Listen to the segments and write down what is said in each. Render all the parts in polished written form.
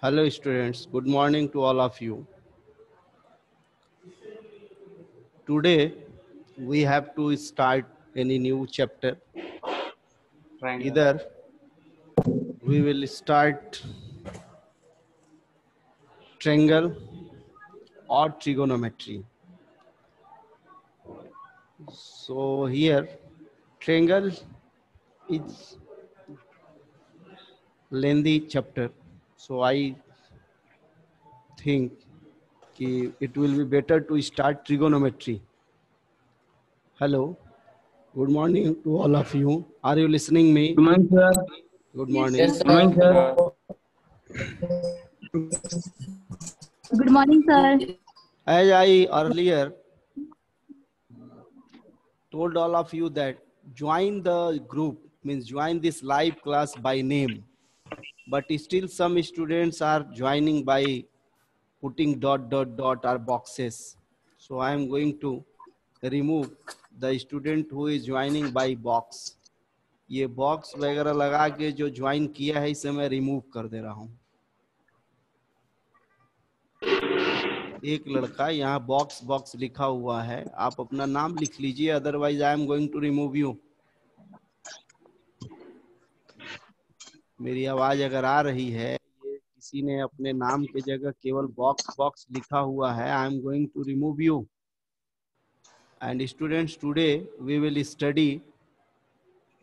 Hello students, good morning to all of you. Today we have to start any new chapter. Either we will start triangle or trigonometry. So here triangle is lengthy chapter. So I think it will be better to start trigonometry. Hello, good morning to all of you. Are you listening me? Good morning, sir. Good Yes, morning. sir. Good morning, sir. Good morning, sir. As I earlier told all of you that join the group means join this live class by name, but still some students are joining by putting dot dot dot or boxes. So I am going to remove the student who is joining by box. ये box वगैरह लगा के जो join किया है इसे मैं remove कर दे रहा हूं. एक लड़का यहाँ बॉक्स बॉक्स लिखा हुआ है, आप अपना नाम लिख लीजिए, otherwise I am going to remove you. मेरी आवाज अगर आ रही है, ये किसी ने अपने नाम के जगह केवल बॉक्स बॉक्स लिखा हुआ है, I am going to remove you. And students, today we will study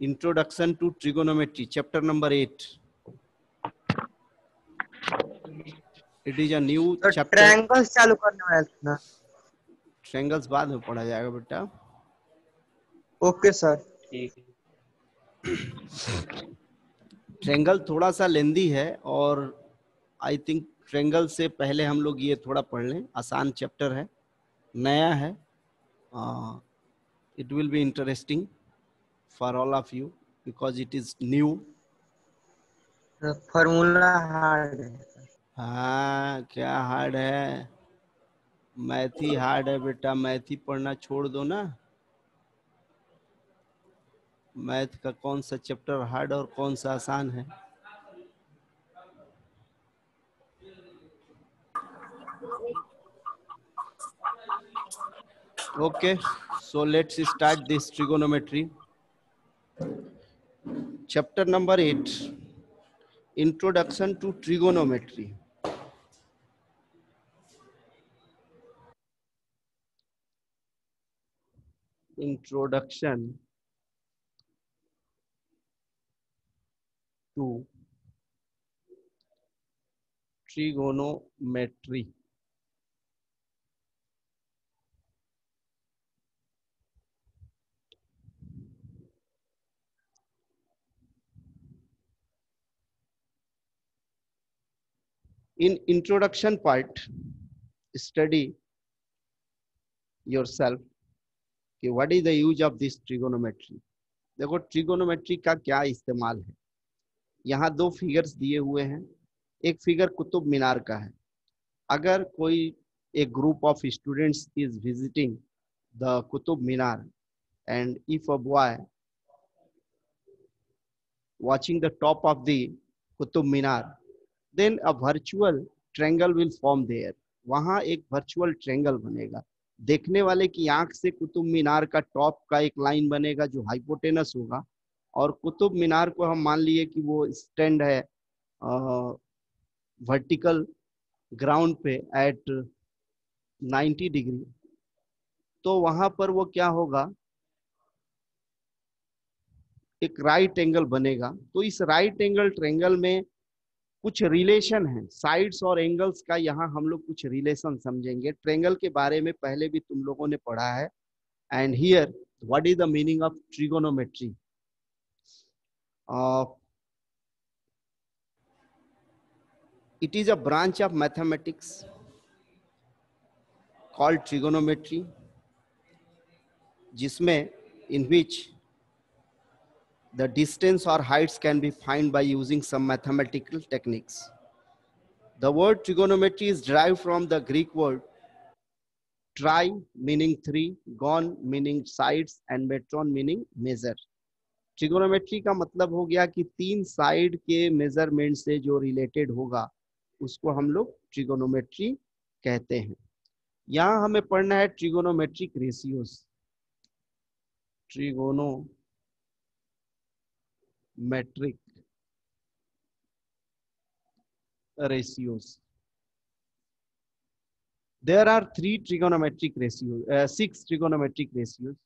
introduction to trigonometry, chapter number 8. It is a new तो चैप्टर. ट्रायंगल्स चालू करने वाला था. ट्रायंगल्स बाद में पढ़ा जाएगा बेटा. Okay sir. ट्रायंगल थोड़ा सा लेंदी है और आई थिंक ट्रायंगल से पहले हम लोग ये थोड़ा पढ़ लें. आसान चैप्टर है, नया है. It will be interesting for all of you because it is new. Formula hard है. हाँ, क्या हार्ड है? मैथ ही हार्ड है बेटा. मैथ ही पढ़ना छोड़ दो ना. मैथ का कौन सा चैप्टर हार्ड और कौन सा आसान है? Okay, so let's start this trigonometry. Chapter number 8, Introduction to Trigonometry. Introduction to Trigonometry. In introduction part, study yourself कि what is the use of this trigonometry. देखो ट्रिगोनोमेट्री का क्या इस्तेमाल है. यहाँ दो फिगर्स दिए हुए हैं. एक फिगर कुतुब मीनार का है. अगर कोई एक group of students is visiting the Qutub Minar and if a boy watching the top of the Qutub Minar, then a virtual triangle will form there. वहां एक वर्चुअल ट्रायंगल बनेगा. देखने वाले की आंख से कुतुब मीनार का टॉप का एक लाइन बनेगा जो हाइपोटेनस होगा, और कुतुब मीनार को हम मान लिए कि वो स्टैंड है वर्टिकल ग्राउंड पे एट 90 डिग्री. तो वहां पर वो क्या होगा, एक राइट एंगल बनेगा. तो इस राइट एंगल ट्रायंगल में कुछ रिलेशन है, साइड्स और एंगल्स का यहाँ हम लोग कुछ रिलेशन समझेंगे. ट्रायंगल के बारे में पहले भी तुम लोगों ने पढ़ा है. And here what is the meaning of trigonometry. It is a branch of mathematics called trigonometry, जिसमें in which the distance or heights can be found by using some mathematical techniques. The word trigonometry is derived from the Greek word tri meaning three, gon meaning sides and metron meaning measure. Trigonometry का मतलब हो गया कि तीन side के measurement से जो related होगा उसको हम लोग ट्रिगोनोमेट्री कहते हैं। यहाँ हमें पढ़ना है trigonometric ratios, trigonometric ratios. There are three trigonometric ratios, six trigonometric ratios: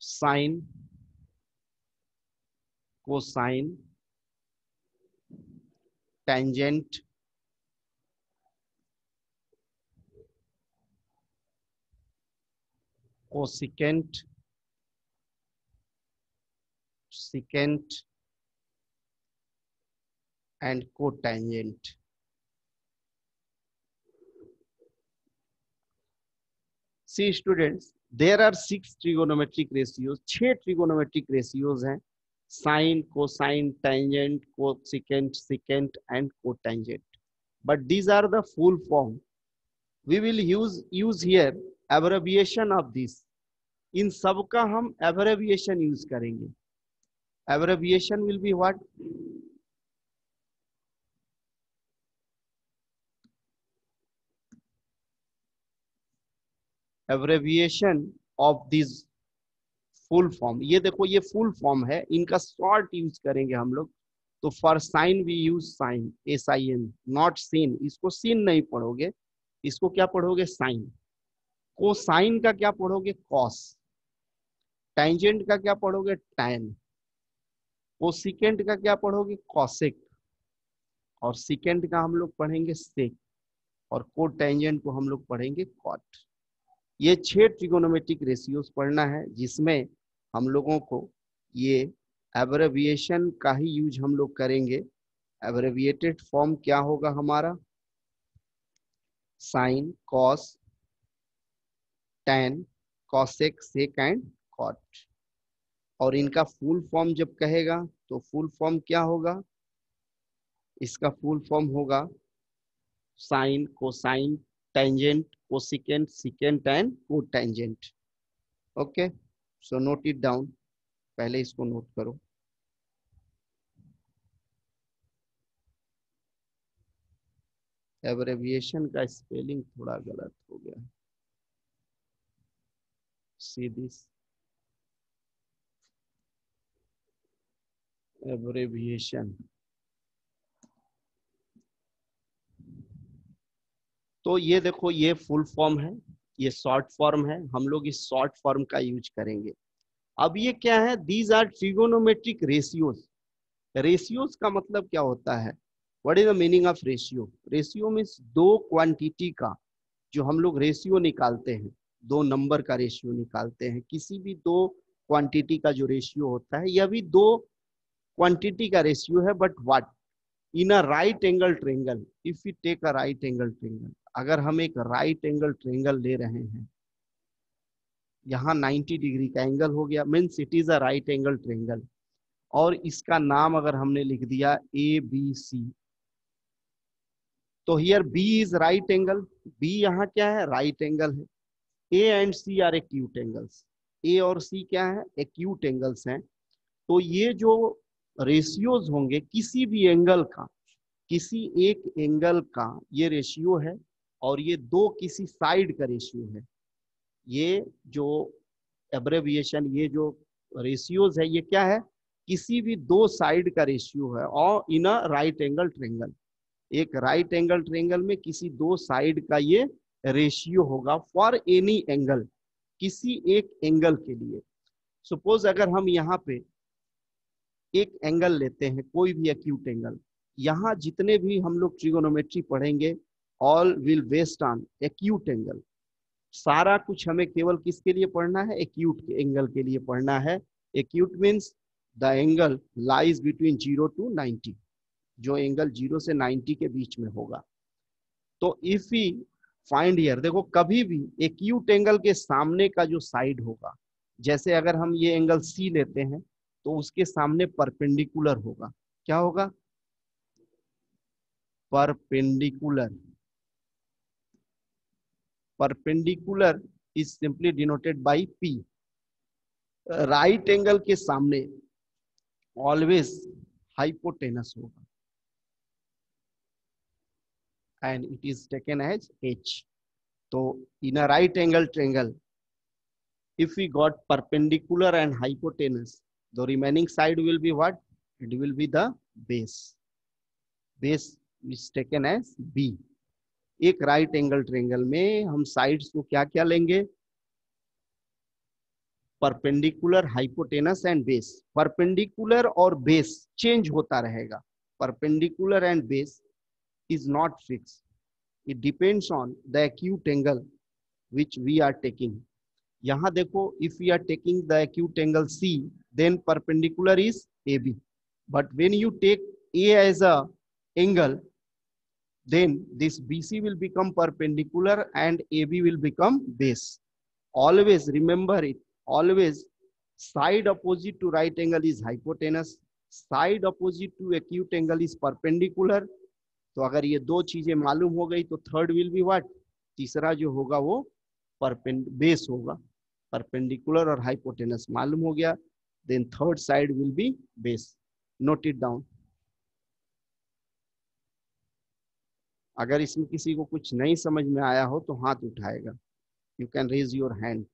sine, cosine, tangent, cosecant, secant, and cotangent. See students, there are six trigonometric ratios. 6 trigonometric ratios हैं: sine, cosine, tangent, cosecant, secant, and cotangent. But these are the full form. We will use here abbreviation of this. इन सब का हम abbreviation use करेंगे. Abbreviation will be what? Abbreviation of this full form. ये देखो ये full form है, इनका short use करेंगे हम लोग. तो for sine we use sine, SIN, not seen. इसको सीन नहीं पढ़ोगे, इसको क्या पढ़ोगे? साइन. कोसाइन का क्या पढ़ोगे? कॉस. टेंजेंट का क्या पढ़ोगे? टैन. कोसिकेंट का क्या पढ़ोगे? कॉसेक. और सिकेंट का हम लोग पढ़ेंगे सेक. और कोटेंजेंट को हम लोग पढ़ेंगे कॉट. ये 6 ट्रिगोनोमेट्रिक रेशियोज पढ़ना है, जिसमें हम लोगों को ये एब्रेविएशन का ही यूज हम लोग करेंगे. एब्रेविएटेड फॉर्म क्या होगा हमारा? Sine, cos, tan, cosec, sec and cot. और इनका फुल फॉर्म जब कहेगा तो फुल फॉर्म क्या होगा? इसका फुल फॉर्म होगा sine, cosine, tangent, cosecant, secant and cotangent. Okay, so note it down. पहले इसको नोट करो. एब्रेविएशन का स्पेलिंग थोड़ा गलत हो गया. See this abbreviation. तो ये देखो ये फुल फॉर्म है, ये शॉर्ट फॉर्म है. हम लोग इस शॉर्ट फॉर्म का यूज करेंगे. अब ये क्या है? These are trigonometric ratios. Ratios का मतलब क्या होता है? What is the meaning of ratio? Ratio means दो क्वांटिटी का जो हम लोग रेशियो निकालते हैं, दो नंबर का रेशियो निकालते हैं. किसी भी दो क्वांटिटी का जो रेशियो होता है, यह भी दो क्वांटिटी का रेशियो है. But what? In a right angle triangle. If you take a right angle triangle, अगर हम एक राइट एंगल ट्रायंगल ले रहे हैं, यहाँ 90 डिग्री का एंगल हो गया, means it is a right angle triangle. और इसका नाम अगर हमने लिख दिया ABC, तो here B is right angle. B यहाँ क्या है? राइट एंगल है. A and C are acute angles. A और C क्या है? एक्यूट एंगल्स हैं. तो ये जो रेशियोज होंगे किसी भी एंगल का, किसी एक एंगल का ये रेशियो है, और ये दो किसी साइड का रेशियो है. ये जो एब्रेविएशन, ये जो रेशियोज है, ये क्या है? किसी भी दो साइड का रेशियो है. और इन अ राइट एंगल ट्रायंगल, एक राइट एंगल ट्रायंगल में किसी दो साइड का ये रेशियो होगा फॉर एनी एंगल, किसी एक एंगल के लिए. सपोज अगर हम यहाँ पे एक एंगल लेते हैं, कोई भी एक्यूट एंगल, यहाँ जितने भी हम लोग ट्रिगोनोमेट्री पढ़ेंगे all will based on acute angle. सारा कुछ हमें केवल किसके लिए पढ़ना है? एक्यूट एंगल के लिए पढ़ना है. Acute means the angle lies between 0 to 90, जो एंगल 0 से 90 के बीच में होगा. तो इफ वी फाइंड हियर, देखो कभी भी एक्यूट एंगल के सामने का जो साइड होगा, जैसे अगर हम ये एंगल सी लेते हैं तो उसके सामने परपेंडिकुलर होगा, क्या होगा, perpendicular. Perpendicular is simply denoted by P. Right angle के सामने ऑलवेज हाइपोटेनस होगा and it is taken as H. So in a right angle triangle, if we got perpendicular and hypotenuse, the remaining side will be what? It will be the base. Base is taken as B. एक right angle triangle में हम sides को क्या क्या लेंगे? Perpendicular, hypotenuse and base. Perpendicular और base change होता रहेगा। Perpendicular and base is not fixed. It depends on the acute angle which we are taking. यहाँ देखो, if we are taking the acute angle C, then perpendicular is AB. But when you take A as a angle, then this BC will become perpendicular and AB will become base. Always remember it. Always side opposite to right angle is hypotenuse. Side opposite to acute angle is perpendicular. तो अगर ये दो चीजें मालूम हो गई तो third will be what? तीसरा जो होगा वो बेस होगा। परपेंडिकुलर और हाइपोटेनस मालूम हो गया, then third side will be base. Note it down. अगर इसमें किसी को कुछ नहीं समझ में आया हो तो हाथ उठाएगा। You can raise your hand.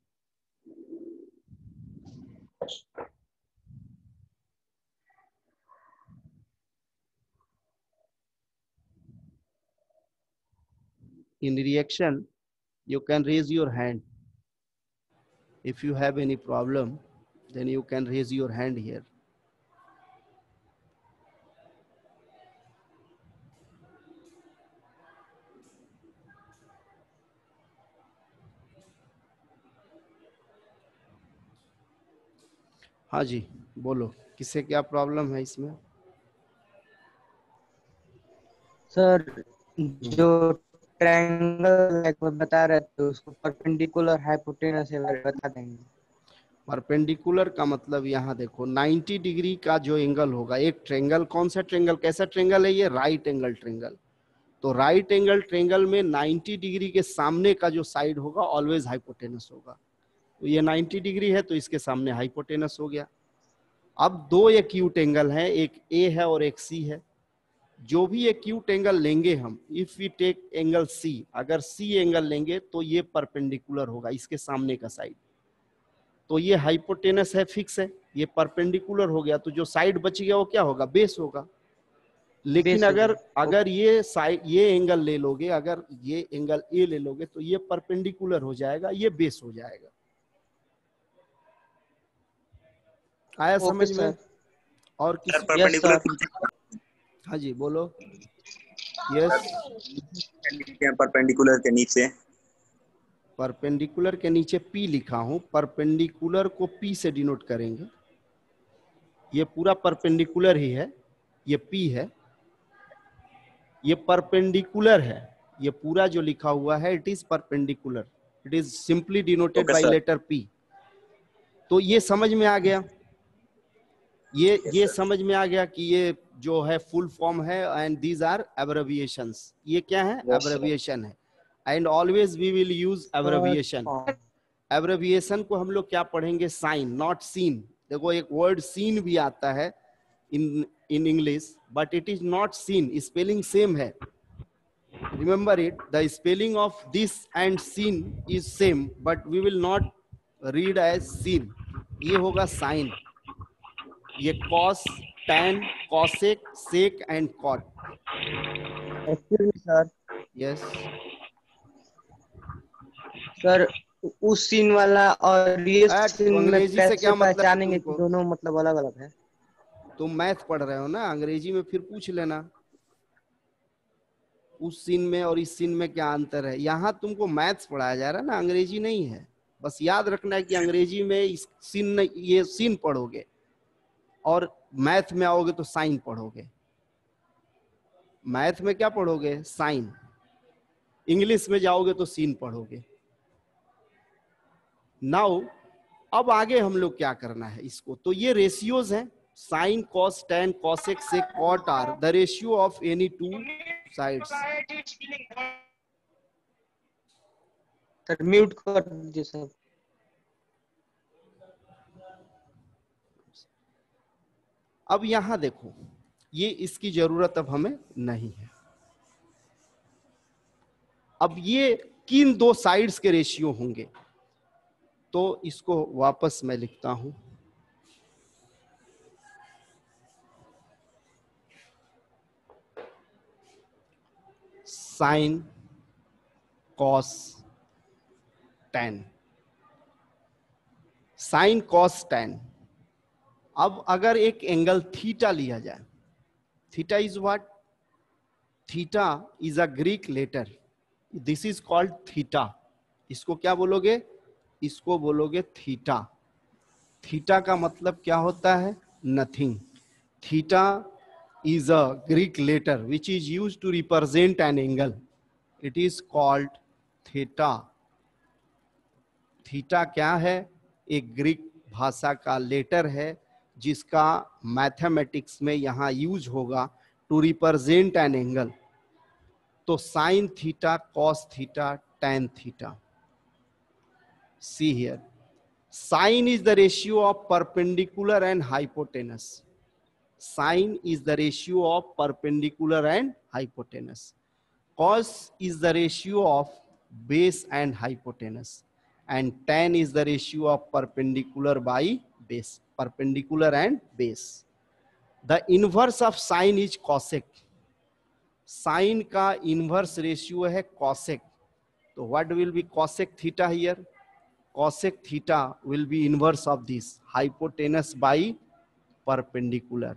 In reaction, you can raise your hand. If you have any problem, then you can raise your hand here. हाँ जी, बोलो, किसे क्या प्रॉब्लम है इसमें? सर जो ट्रायंगल बता रहे थे उसको परपेंडिकुलर हाइपोटेनस बता देंगे। परपेंडिकुलर का मतलब यहाँ देखो 90 डिग्री का जो एंगल होगा, एक ट्रेंगल, कौन सा ट्रेंगल, कैसा ट्रेंगल है ये? Right angle triangle. तो राइट एंगल ट्रेंगल में 90 डिग्री के सामने का जो साइड होगा ऑलवेज हाइपोटेनस होगा। तो ये 90 डिग्री है तो इसके सामने हाइपोटेनस हो गया। अब दो एक्यूट एंगल है, एक ए है और एक सी है। जो भी एक्यूट एंगल लेंगे हम, if we take angle C, अगर सी एंगल लेंगे तो ये परपेंडिकुलर होगा इसके सामने का साइड। तो ये हाइपोटेनस है, फिक्स है, ये परपेंडिकुलर हो गया, तो जो साइड बच गया वो क्या होगा? बेस होगा। लेकिन अगर ये साइड, ये एंगल ले लोगे, अगर ये एंगल ए ले लोगे तो ये परपेंडिकुलर हो जाएगा, ये बेस हो जाएगा। आया समझ में? और किसी? हाँ जी बोलो। यस। परपेंडिकुलर के नीचे, परपेंडिकुलर के नीचे P लिखा हूं, परपेंडिकुलर को P से डिनोट करेंगे। ये पूरा परपेंडिकुलर ही है, ये P है, ये परपेंडिकुलर है, ये पूरा जो लिखा हुआ है it is perpendicular, it is simply denoted by letter P। तो ये समझ में आ गया, ये समझ में आ गया कि ये जो है फुल फॉर्म है एंड दीज आर एब्रेविएशंस। ये क्या है? एब्रेविएशन है। And always we will use abbreviation. Abbreviation को हम लोग क्या पढ़ेंगे? Sine, not sin. देखो एक वर्ड सीन भी आता है in English, but it is not sin, spelling same है। Remember it, the spelling of this and sin is same, but we will not read as sin. ये होगा sine. ये cos, tan, cosec, sec and cot. Sir yes sir, उस seen वाला और ये scene में अंग्रेजी से क्या मतलब पहचानेंगे कि दोनों मतलब अलग अलग है? तुम मैथ पढ़ रहे हो ना, अंग्रेजी में फिर पूछ लेना उस सीन में और इस सीन में क्या अंतर है। यहाँ तुमको मैथ्स पढ़ाया जा रहा है ना, अंग्रेजी नहीं है। बस याद रखना है कि अंग्रेजी में इस सीन, ये सीन पढ़ोगे और मैथ में आओगे तो साइन पढ़ोगे। मैथ में क्या पढ़ोगे? साइन। इंग्लिश में जाओगे तो सीन पढ़ोगे। नाउ अब आगे हम लोग क्या करना है इसको, तो ये रेशियोज हैं, sine cos tan cosec sec cot are the ratio of any two sides. Sir mute कर दीजिए सर। अब यहां देखो, ये इसकी जरूरत अब हमें नहीं है। अब ये किन दो साइड्स के रेशियो होंगे, तो इसको वापस मैं लिखता हूं, sine cos tan, sine cos tan. अब अगर एक एंगल थीटा लिया जाए, theta is what, theta is a Greek letter, this is called theta. इसको क्या बोलोगे, इसको बोलोगे थीटा। थीटा का मतलब क्या होता है, nothing. Theta is a Greek letter which is used to represent an angle. It is called theta. Theta क्या है, एक ग्रीक भाषा का लेटर है जिसका मैथमेटिक्स में यहां यूज होगा टू रिप्रेजेंट एन एंगल। तो sine theta, cos theta, tan theta. See here, sine is the ratio of perpendicular and hypotenuse. Sine is the ratio of perpendicular and hypotenuse. Cos is the ratio of base and hypotenuse. And tan is the ratio of perpendicular by base, perpendicular and base. The inverse of sine is cosec. Sine का inverse ratio है cosec. So what will be cosec theta here? Cosec theta will be inverse of this, hypotenuse by perpendicular.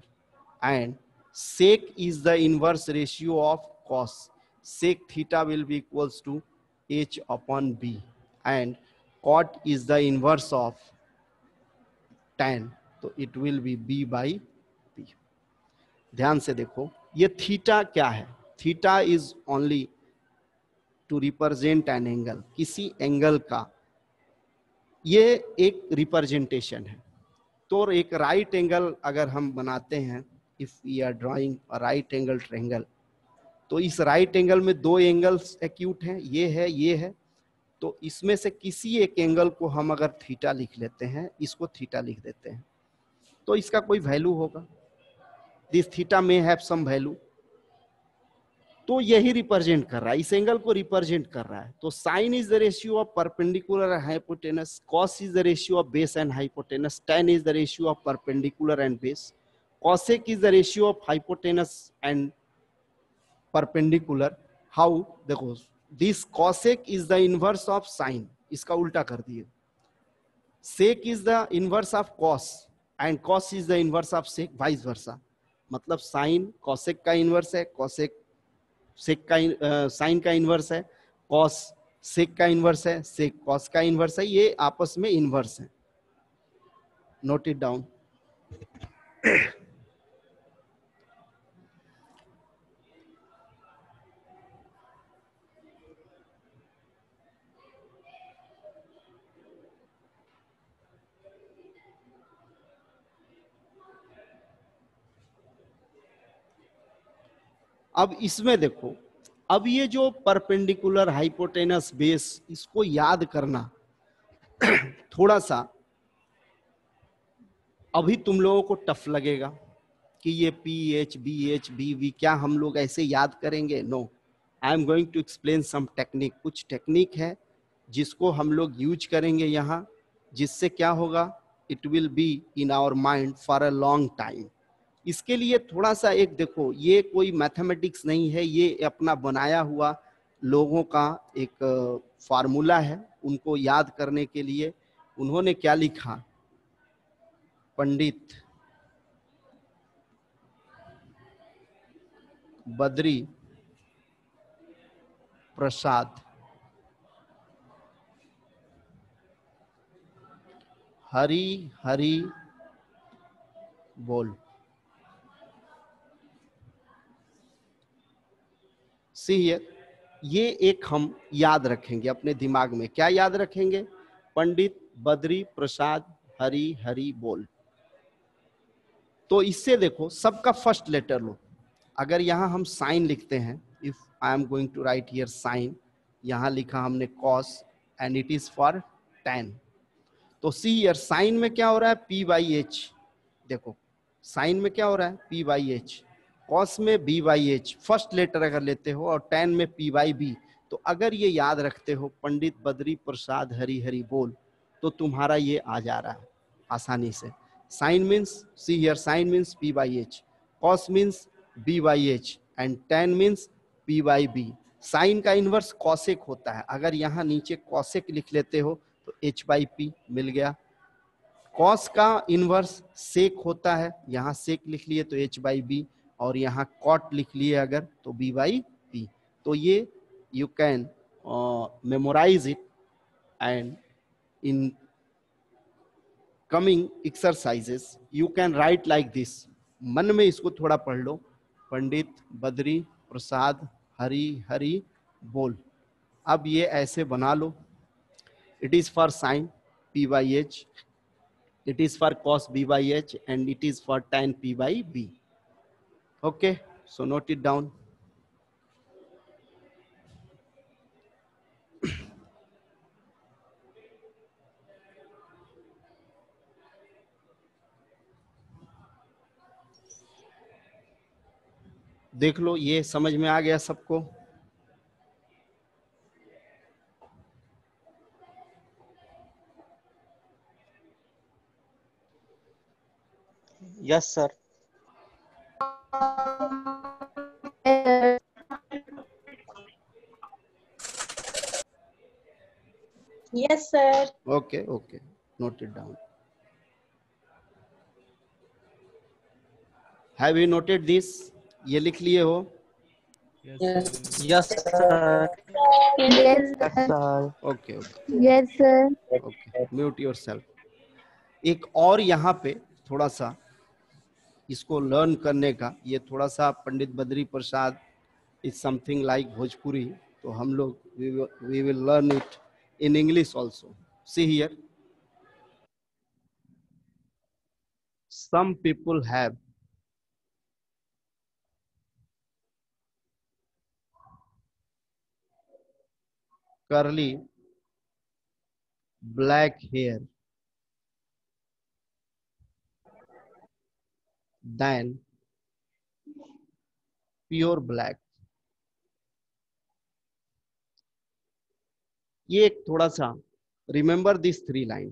And sec is the inverse ratio of cos. Sec theta will be equals to h upon b, and cot is the inverse of tan, तो it will be b by b. ध्यान से देखो, ये theta क्या है, theta is only to represent an angle, किसी angle का ये एक रिप्रेजेंटेशन है। तो एक राइट एंगल अगर हम बनाते हैं, if we are drawing a right angle triangle, तो इस राइट एंगल में दो एंगल्स एक्यूट हैं, ये है ये है। तो इसमें से किसी एक एंगल को हम अगर थीटा लिख लेते हैं, इसको थीटा लिख देते हैं, तो इसका कोई वैल्यू होगा, दिस थीटा में हैव सम वैल्यू। तो यही रिप्रेजेंट कर रहा है, इस एंगल को रिप्रेजेंट कर रहा है। तो sine is the ratio of perpendicular and hypotenuse, cos is the ratio of base and hypotenuse, tan is the ratio of perpendicular and base, cosec is the ratio of hypotenuse and perpendicular. How, देखो, this cosec is the inverse of sin, इसका उल्टा कर दिए, sec is the inverse of cos and cos is the inverse of sec, vice versa। मतलब sin cosec का inverse है, cosec sec का sin का इनवर्स है, cos sec का इनवर्स है, sec cos का इनवर्स है, ये आपस में इनवर्स है। Note it down. अब इसमें देखो, अब ये जो परपेंडिकुलर हाइपोटेनस बेस, इसको याद करना थोड़ा सा अभी तुम लोगों को टफ लगेगा कि ये P H B H B V क्या हम लोग ऐसे याद करेंगे। No, I am going to explain some technique. कुछ टेक्निक है जिसको हम लोग यूज करेंगे यहाँ, जिससे क्या होगा, it will be in our mind for a long time. इसके लिए थोड़ा सा एक देखो, ये कोई मैथमेटिक्स नहीं है, ये अपना बनाया हुआ लोगों का एक फार्मूला है। उनको याद करने के लिए उन्होंने क्या लिखा, पंडित बद्री प्रसाद हरी हरी बोल। See here, ये एक हम याद रखेंगे अपने दिमाग में। क्या याद रखेंगे? पंडित बद्री प्रसाद हरी हरी बोल। तो इससे देखो सबका फर्स्ट लेटर लो। अगर यहां हम साइन लिखते हैं, if I am going to write here sine, यहां लिखा हमने cos and it is for 10। तो सी हियर साइन में क्या हो रहा है? P by H. देखो साइन में क्या हो रहा है? P by H. कॉस में B by H, first letter अगर लेते हो, और टेन में पी बाई बी। तो अगर ये याद रखते हो पंडित बद्री प्रसाद हरी हरी बोल, तो तुम्हारा ये आ जा रहा है आसानी से। Sine means, see here sine means P by H, cos means B by H and tan means P by B. Sine का इनवर्स कॉसेक होता है। अगर यहाँ नीचे कॉसेक लिख लेते हो तो एच बाई पी मिल गया। कॉस का इनवर्स सेक होता है, यहाँ सेक लिख लिए तो एच बाई बी, और यहाँ कॉट लिख लिए अगर तो बी बाई पी। तो ये you can memorize it and in coming exercises you can write like this. मन में इसको थोड़ा पढ़ लो, पंडित बद्री प्रसाद हरी हरी बोल। अब ये ऐसे बना लो, it is for sine P by H, it is for cos b by h, and it is for tan p by b. Okay, so note it down. देख लो ये समझ में आ गया सबको? Yes sir. Yes, sir. Okay, okay, note it down. Have you noted this? ये लिख लिए हो? Yes sir. Yes, sir. Okay, okay, yes, sir. okay. Mute yourself. एक और यहाँ पे थोड़ा सा इसको लर्न करने का, ये थोड़ा सा Pandit Badri Prasad is something like Bhojpuri, तो हम लोग we will learn it in English also. See here, some people have curly black hair than pure black. ये एक थोड़ा सा remember this 3 line.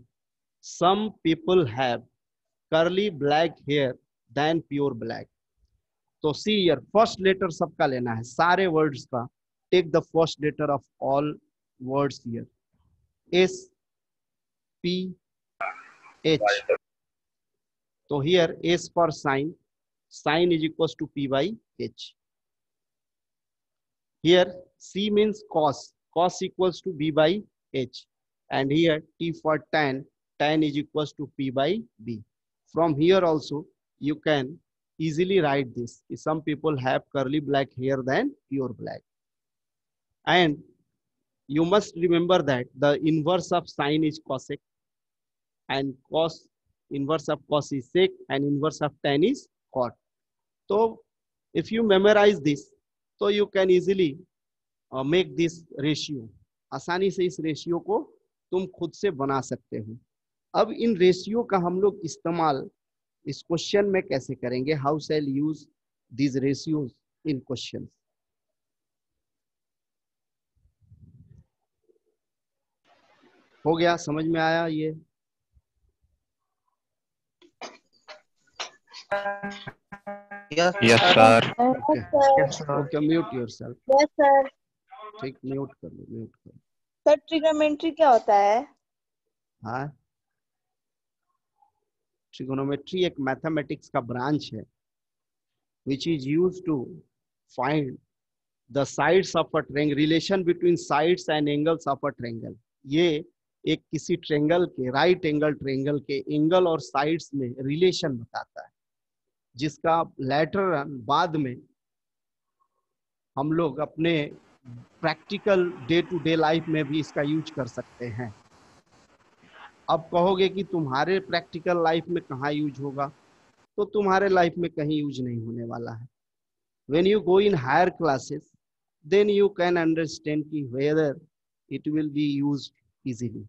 Some people have curly black hair than pure black. तो see here first letter सबका लेना है, सारे words का. Take the first letter of all words here. S P H. तो here S for sine, sine is equal to P by H. Here C means cos, cos equals to b by h, and here t for tan, tan is equals to p by b. From here also you can easily write this. Some people have curly black hair than pure black, and you must remember that the inverse of sine is cosec, and cos inverse of cos is sec, and inverse of tan is cot. So if you memorize this, so you can easily make this ratio. आसानी से इस ratio को तुम खुद से बना सकते हो. अब इन रेशियो का हम लोग इस्तेमाल इस क्वेश्चन में कैसे करेंगे? How shall use this ratios in question? हो गया? समझ में आया ये? Yes sir. Okay, mute yourself. Yes, sir. ठीक, म्यूट कर लो, म्यूट कर लो. Sir, trigonometry क्या होता है? हाँ, ट्रिगोनोमेट्री एक मैथमेटिक्स का ब्रांच है which is used to find the sides of a triangle, relation between sides and angles of a triangle. ये एक किसी ट्रायंगल के, राइट एंगल ट्रायंगल के एंगल और साइड्स में रिलेशन बताता है, जिसका लेटर बाद में हम लोग अपने practical day to day life में भी इसका यूज कर सकते हैं। अब कहोगे कि तुम्हारे प्रैक्टिकल लाइफ में कहाँ यूज होगा, तो तुम्हारे लाइफ में कहीं यूज नहीं होने वाला है। When you go in higher classes, then you can understand कि whether it will be used easily।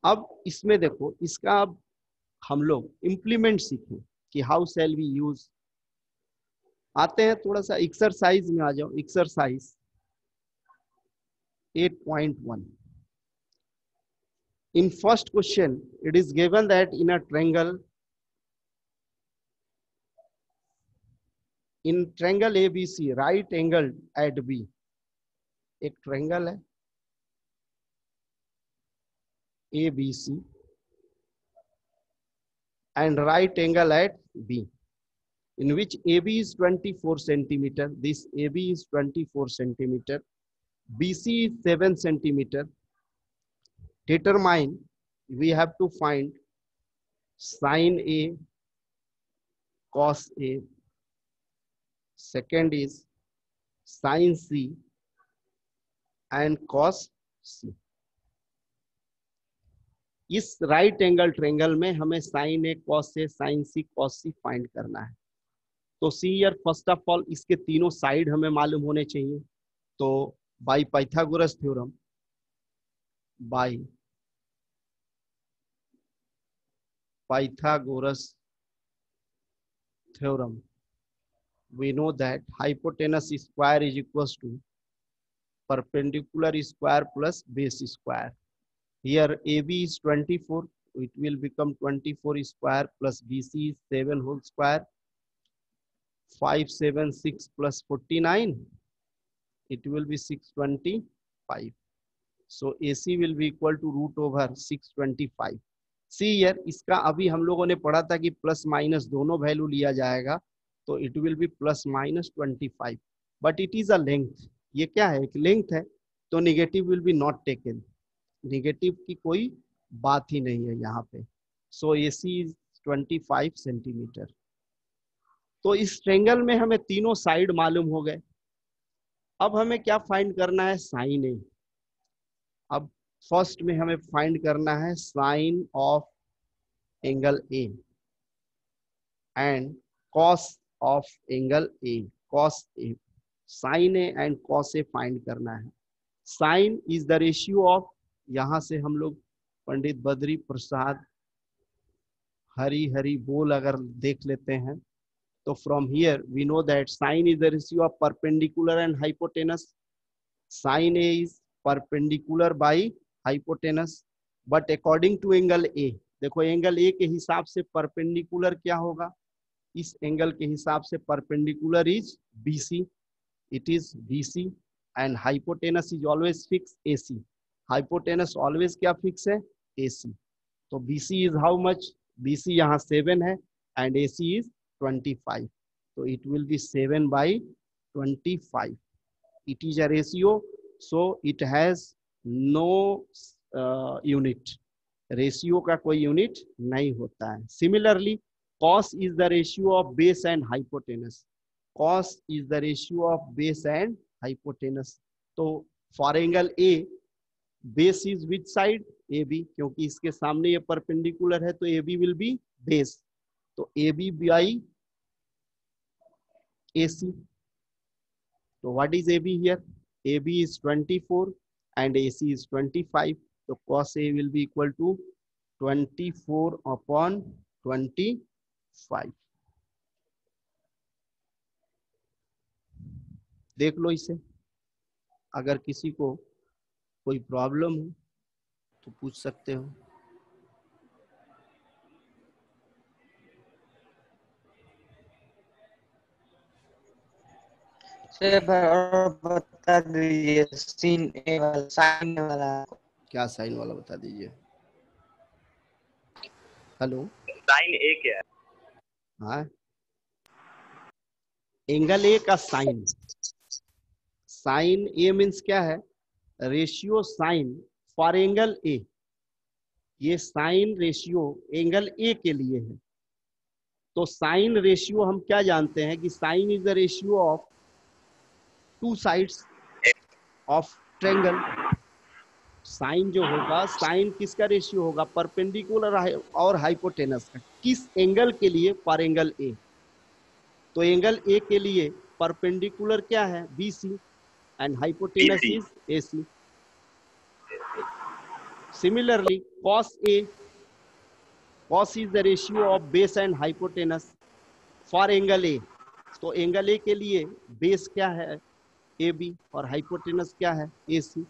अब इसमें देखो, इसका अब हम लोग इम्प्लीमेंट सीखें कि हाउ शैल वी यूज। आते हैं थोड़ा सा एक्सरसाइज में, आ जाओ exercise 8.1। In first question, it is given that in a triangle ABC, right angled at B, एक ट्रायंगल है ABC and right angle at B, in which AB is 24 centimeter. This AB is 24 centimeter. BC is 7 centimeter. Determine, we have to find sin A, cos A. Second is sin C and cos C. इस right angle triangle में हमें sign A, cos A, sign C, cos C find करना है। तो सी year first of all इसके तीनों side हमें मालूम होने चाहिए। तो bye Pythagoras theorem, by Pythagoras theorem, we know that hypotenuse square is equals to perpendicular square plus base square. Here AB is 24, it will become 24 square plus BC is 7 whole square, 576 plus 49, it will be 625. So AC will be equal to root over 625. See here इसका अभी हम लोगों ने पढ़ा था कि plus minus दोनों value लिया जाएगा, तो it will B plus minus 25, but it is a length. ये क्या है, एक लेंथ है, तो negative will be not taken, negative की कोई बात ही नहीं है यहाँ पे। सो AC इज 25 सेंटीमीटर। तो इस ट्रायंगल में हमें तीनों साइड मालूम हो गए। अब हमें क्या फाइंड करना है, साइन ए। अब फर्स्ट में हमें फाइंड करना है sine of angle A and cos of angle A, cos A. Sine A and cos A find करना है। Sine is the ratio of, यहां से हम लोग पंडित बद्री प्रसाद हरी हरी बोल अगर देख लेते हैं, तो from here we know that sine is the ratio of perpendicular and hypotenuse. Sine A is perpendicular by hypotenuse, but according to angle A, देखो एंगल ए के हिसाब से परपेंडिकुलर क्या होगा, इस एंगल के हिसाब से perpendicular is BC, it is BC and hypotenuse is always fix AC, hypotenuse always क्या फिक्स है, AC। तो BC is how much, BC यहाँ 7 है एंड AC इज 25, तो it will be 7/25। It is a ratio, so it has no unit, ratio का कोई unit नहीं होता है। Similarly cos is the ratio of base and hypotenuse, cos is the ratio of base and hypotenuse. तो for angle A, base is which side, AB, क्योंकि इसके सामने ये परपेंडिकुलर है तो AB विल बी बेस, तो AB बाई AC। तो what is AB here, AB is 24 and AC is 25, so cos A will be equal to 24/25। देख लो इसे, अगर किसी को कोई प्रॉब्लम हो तो पूछ सकते हो। सर और बता दीजिए सीन ए वाला, साइन ए वाला। क्या साइन वाला बता दीजिए। हेलो, साइन ए क्या है? हाँ, एंगल ए का साइन, साइन ए मीन्स क्या है, ratio sine for angle A. ये साइन रेशियो एंगल ए के लिए है। तो साइन रेशियो हम क्या जानते हैं कि sine is the ratio of two sides, of triangle. Sine जो होगा, साइन किसका रेशियो होगा, परपेंडिकुलर और हाइपोटेनस का, किस एंगल के लिए, पर एंगल ए। तो एंगल ए के लिए परपेंडिकुलर क्या है, BC, and hypotenuse is AC। Similarly cos A, cos is the ratio of base and hypotenuse for angle A। तो एंगल ए के लिए बेस क्या है, AB, और हाइपोटेनस क्या है, AC।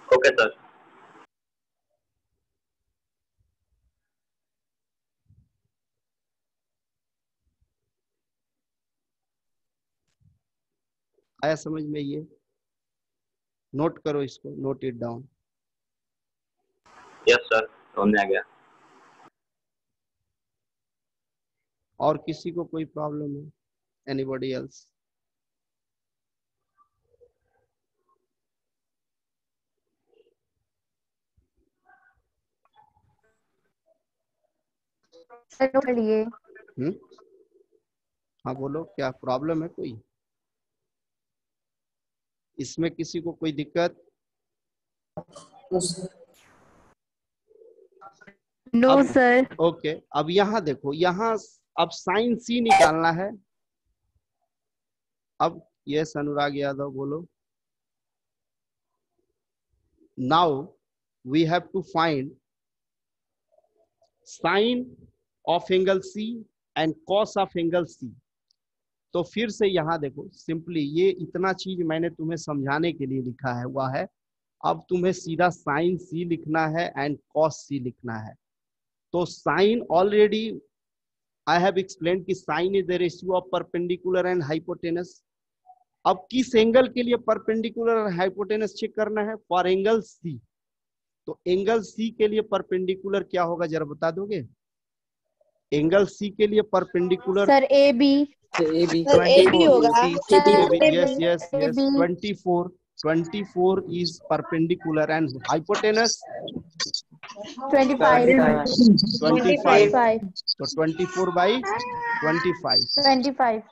Okay sir. आया समझ में? ये नोट करो इसको, note it down. Yes sir, समझ आ गया। और किसी को कोई प्रॉब्लम है, एनीबॉडी एल्स? लिए हाँ बोलो, क्या प्रॉब्लम है कोई? इसमें किसी को कोई दिक्कत? No sir. ओके, अब यहाँ देखो, यहाँ अब साइन C निकालना है। अब यस अनुराग यादव बोलो। Now we have to find sine of angle C and cos of angle C। तो फिर से यहाँ देखो, सिंपली ये इतना चीज मैंने तुम्हें समझाने के लिए लिखा है हुआ है। अब तुम्हें सीधा साइन C लिखना है एंड कॉस C लिखना है। तो sine already I have explain कि sine is the ratio of perpendicular and hypotenuse. अब किस एंगल के लिए परपेंडिकुलर और हाइपोटेनस चेक करना है, फॉर एंगल C। तो एंगल C के लिए परपेंडिकुलर क्या होगा, जरा बता दोगे? एंगल C के लिए परपेंडिकुलर सर AB। AB होगा। yes yes yes 24 is perpendicular and hypotenuse 25। 25, so 24 by 25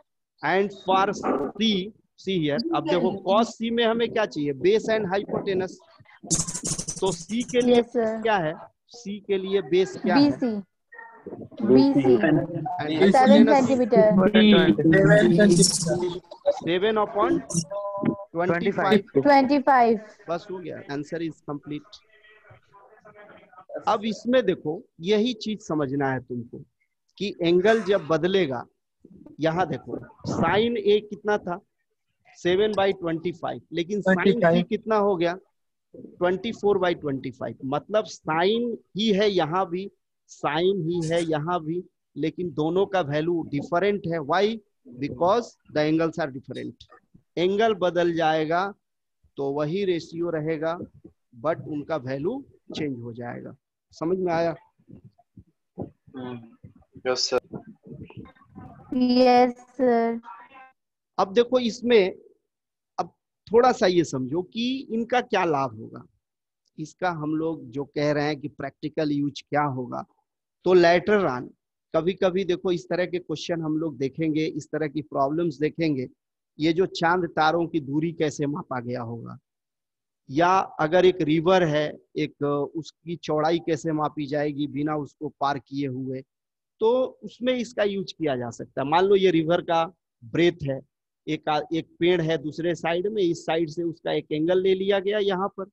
and for C here। अब देखो cos C में हमें क्या चाहिए, बेस एंड हाइपोटेनस। तो C के लिए Yes, sir. क्या है, C के लिए बेस क्या है, BC। BC and 7 hypotenuse centimeter। 7/25। 25। बस हो गया, आंसर इज कंप्लीट। अब इसमें देखो, यही चीज समझना है तुमको कि एंगल जब बदलेगा, यहाँ देखो साइन A कितना था, 7/25, लेकिन साइन C कितना हो गया, 24/25। मतलब साइन ही है यहाँ भी, साइन ही है यहाँ भी, लेकिन दोनों का वैल्यू डिफरेंट है। Why? Because the angles are different. Angle बदल जाएगा तो वही रेशियो रहेगा, बट उनका वैल्यू चेंज हो जाएगा। समझ में आया? Yes sir. Yes, sir. अब देखो इसमें, अब थोड़ा सा ये समझो कि इनका क्या लाभ होगा। इसका हम लोग जो कह रहे हैं कि प्रैक्टिकल यूज क्या होगा, तो लेटर ऑन कभी कभी देखो इस तरह के क्वेश्चन हम लोग देखेंगे, इस तरह की प्रॉब्लम्स देखेंगे। ये जो चांद तारों की दूरी कैसे मापा गया होगा, या अगर एक रिवर है, एक उसकी चौड़ाई कैसे मापी जाएगी बिना उसको पार किए हुए, तो उसमें इसका यूज किया जा सकता है। मान लो ये रिवर का ब्रेथ है, एक पेड़ है दूसरे साइड में, इस साइड से उसका एक एंगल ले लिया गया यहाँ पर,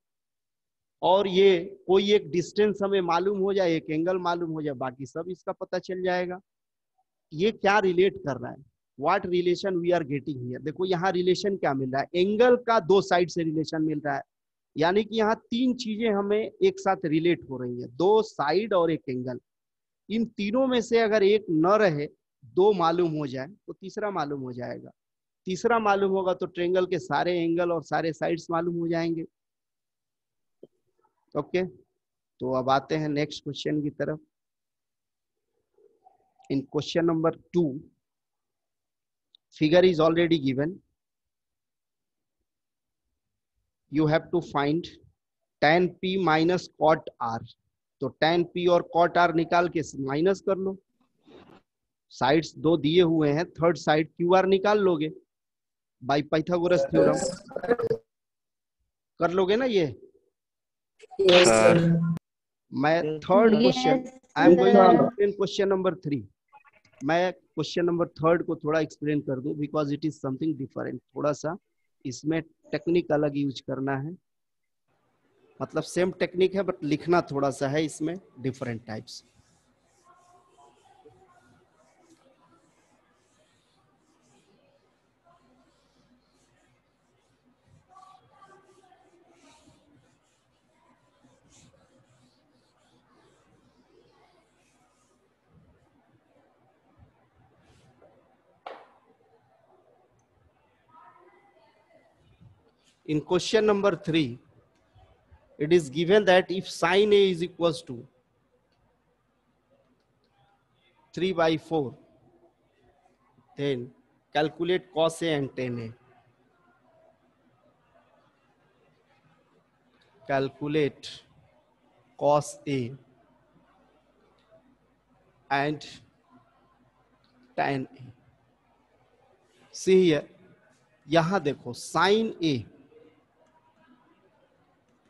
और ये कोई एक डिस्टेंस हमें मालूम हो जाए, एक एंगल मालूम हो जाए, बाकी सब इसका पता चल जाएगा। ये क्या रिलेट कर रहा है, what relation we are getting here. देखो यहाँ रिलेशन क्या मिल रहा है, एंगल का दो साइड से रिलेशन मिल रहा है, यानी कि यहाँ तीन चीजें हमें एक साथ रिलेट हो रही है, दो साइड और एक एंगल। इन तीनों में से अगर एक न रहे, दो मालूम हो जाए, तो तीसरा मालूम हो जाएगा। तीसरा मालूम होगा तो ट्रायंगल के सारे एंगल और सारे साइड्स मालूम हो जाएंगे। ओके, तो अब आते हैं नेक्स्ट क्वेश्चन की तरफ। इन question number 2, figure is already given. You have to find tan P minus cot R। तो tan P और cot R निकाल के माइनस कर लो। साइड्स दो दिए हुए हैं, थर्ड साइड QR निकाल लोगे। By Pythagoras theorem. कर लोगे ना ये? मैं third question, I am going to explain question number 3। मैं क्वेश्चन नंबर 3 को थोड़ा एक्सप्लेन कर दूं because it is something different. थोड़ा सा इसमें टेक्निक अलग यूज करना है, मतलब सेम टेक्निक है बट लिखना थोड़ा सा है इसमें different types. In question number 3, it is given that if sin A is equals to 3/4, then calculate cos A and tan A. Calculate cos A and tan A. See here, यहां देखो sin A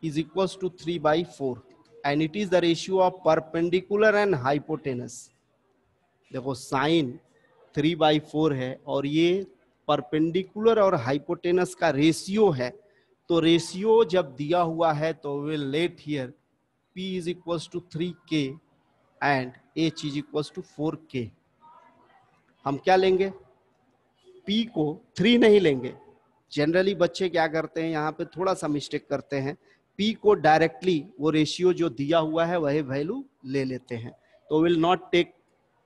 is equals to 3/4 and it is the ratio of perpendicular and hypotenuse. देखो sign 3/4 है और ये perpendicular और hypotenuse का ratio है। तो रेशियो जब दिया हुआ है तो will let here P is equals to 3K and H is equals to 4K। हम क्या लेंगे? P को 3 नहीं लेंगे। जनरली बच्चे क्या करते हैं, यहाँ पे थोड़ा सा मिस्टेक करते हैं, P को डायरेक्टली वो रेशियो जो दिया हुआ है वही वैल्यू ले लेते हैं। तो will not take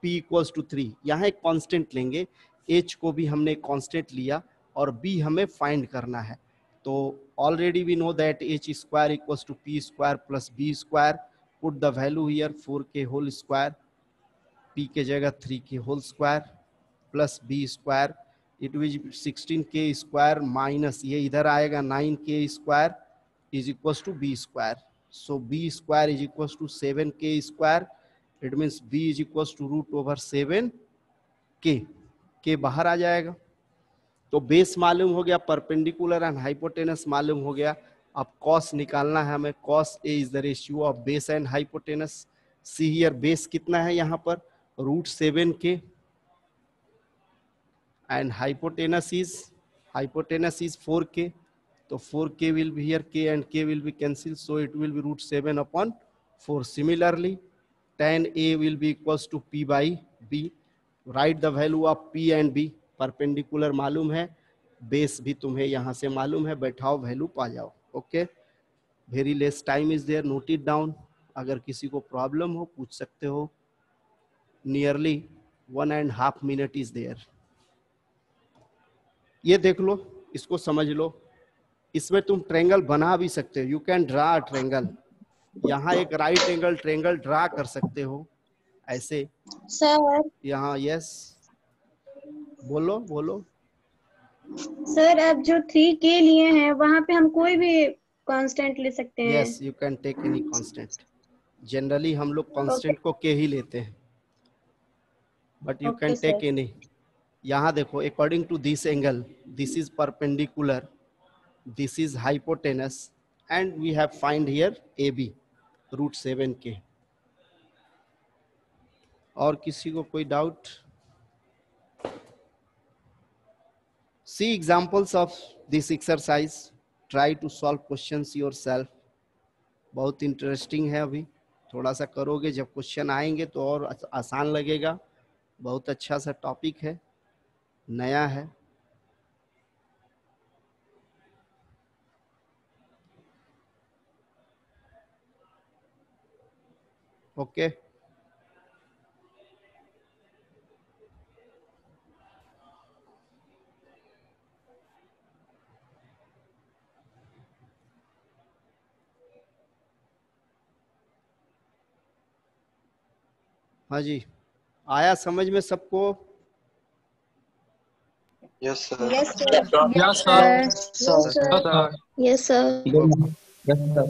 P equals to 3, यहाँ एक कांस्टेंट लेंगे। H को भी हमने कांस्टेंट लिया और B हमें फाइंड करना है। तो already we know that H square equals to P square plus B square. Put the value here 4K whole square, P के जगह 3K whole square plus B square, it is 16K square minus ये इधर आएगा 9K square is equals to B square. So B square is equals to 7K square. It means B is equals to root over 7K। K बाहर आ जाएगा। तो base मालूम हो गया, perpendicular and hypotenuse मालूम हो गया। अब कॉस निकालना है हमें। Cos A is the ratio of base and hypotenuse. See here base कितना है यहाँ पर, root 7K and hypotenuse is 4K. तो 4K will be here, K and K will be cancelled, so it will be root 7/4. Similarly, tan A will be equals to P by B. Write the value of P and B. Perpendicular मालूम है, base भी तुम्हें यहाँ से मालूम है, बैठाओ value पा जाओ। Okay, very less time is there, note it down. अगर किसी को प्रॉब्लम हो पूछ सकते हो। Nearly 1.5 minute is there. ये देख लो, इसको समझ लो। इसमें तुम ट्रेंगल बना भी सकते हो, यू कैन ड्रा ट्रेंगल। यहाँ एक राइट एंगल ट्रेंगल ड्रा कर सकते हो ऐसे सर। यहाँ, यस बोलो बोलो। सर अब जो 3K लिए हैं वहां पे हम कोई भी कांस्टेंट ले सकते हैं? Yes, you can take any constant. Generally हम लोग कांस्टेंट को K ही लेते हैं, but you can take any. यहाँ देखो, according to this angle, this is perpendicular, this is hypotenuse and we have find here AB root 7K। और किसी को कोई doubt? See examples of this exercise, try to solve questions yourself। बहुत interesting है, अभी थोड़ा सा करोगे, जब क्वेश्चन आएंगे तो और आसान लगेगा। बहुत अच्छा सा टॉपिक है, नया है। ओके हाँ जी, आया समझ में सबको? Yes sir. Yes sir. Yes, sir. Yes sir. Yes, sir.